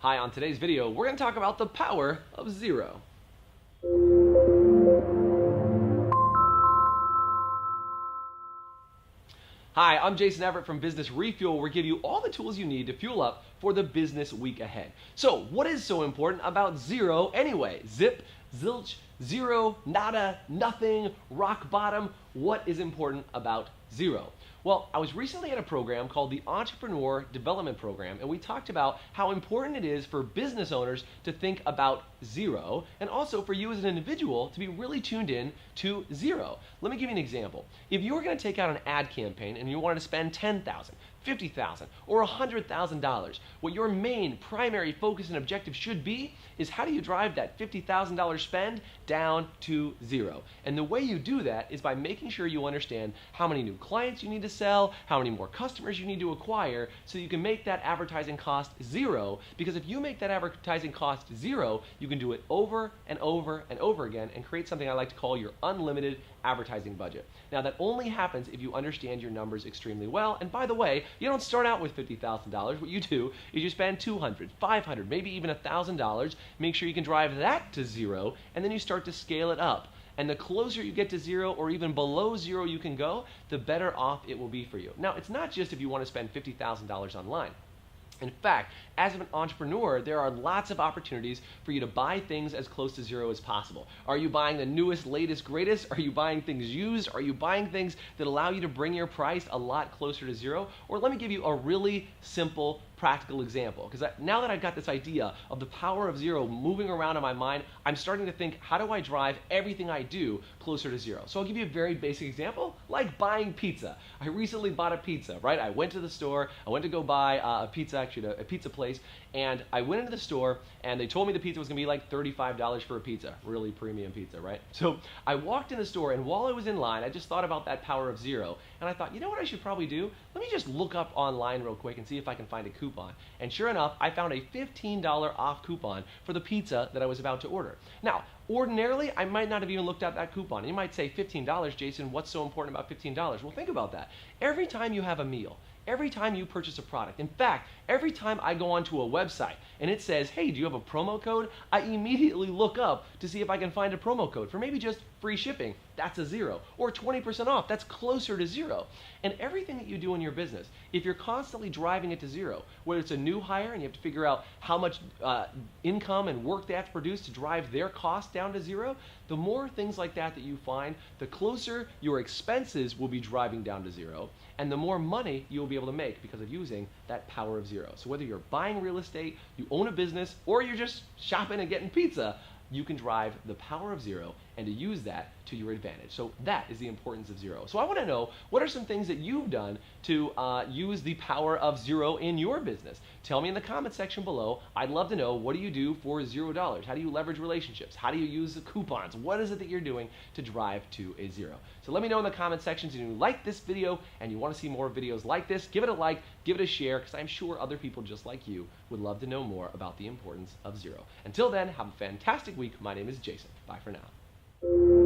Hi, on today's video, we're going to talk about the power of zero. Hi, I'm Jason Everett from Business Refuel, where we give you all the tools you need to fuel up for the business week ahead. So, what is so important about zero anyway? Zip, zilch, zero, nada, nothing, rock bottom. What is important about zero? Well, I was recently at a program called the Entrepreneur Development Program, and we talked about how important it is for business owners to think about zero, and also for you as an individual to be really tuned in to zero. Let me give you an example. If you were going to take out an ad campaign and you wanted to spend $10,000, $50,000, or $100,000, what your main primary focus and objective should be is how do you drive that $50,000 spend down to zero? And the way you do that is by making sure you understand how many new clients you need to sell, how many more customers you need to acquire, so you can make that advertising cost zero. Because if you make that advertising cost zero, you can do it over and over and over again and create something I like to call your unlimited advertising budget. Now, that only happens if you understand your numbers extremely well. And by the way, you don't start out with $50,000. What you do is you spend $200, $500, maybe even $1,000. Make sure you can drive that to zero, and then you start to scale it up. And the closer you get to zero, or even below zero you can go, the better off it will be for you. Now, it's not just if you want to spend $50,000 online. In fact, as an entrepreneur, there are lots of opportunities for you to buy things as close to zero as possible. Are you buying the newest, latest, greatest? Are you buying things used? Are you buying things that allow you to bring your price a lot closer to zero? Or let me give you a really simple, practical example. Because now that I've got this idea of the power of zero moving around in my mind, I'm starting to think, how do I drive everything I do closer to zero? So I'll give you a very basic example, like buying pizza. I recently bought a pizza, right? I went to the store, I went to go buy a pizza, actually a pizza place, and I went into the store and they told me the pizza was gonna be like $35 for a pizza, really premium pizza, right? So I walked in the store, and while I was in line, I just thought about that power of zero, and I thought, you know what I should probably do? Let me just look up online real quick and see if I can find a coupon. And sure enough, I found a $15 off coupon for the pizza that I was about to order. Now, ordinarily, I might not have even looked at that coupon. You might say, $15, Jason, what's so important about $15? Well, think about that. Every time you have a meal, every time you purchase a product, in fact, every time I go onto a website and it says, hey, do you have a promo code? I immediately look up to see if I can find a promo code for maybe just free shipping. That's a zero. Or 20% off. That's closer to zero. And everything that you do in your business, if you're constantly driving it to zero, whether it's a new hire and you have to figure out how much income and work they have to produce to drive their cost down to zero, the more things like that you find, the closer your expenses will be driving down to zero, and the more money you'll be able to make because of using that power of zero. So whether you're buying real estate, you own a business, or you're just shopping and getting pizza, you can drive the power of zero and to use that to your advantage. So that is the importance of zero. So I want to know, what are some things that you've done to use the power of zero in your business? Tell me in the comment section below. I'd love to know, what do you do for $0? How do you leverage relationships? How do you use the coupons? What is it that you're doing to drive to a zero? So let me know in the comment sections if you like this video and you want to see more videos like this. Give it a like, give it a share, because I'm sure other people just like you would love to know more about the importance of zero. Until then, have a fantastic week. My name is Jason. Bye for now.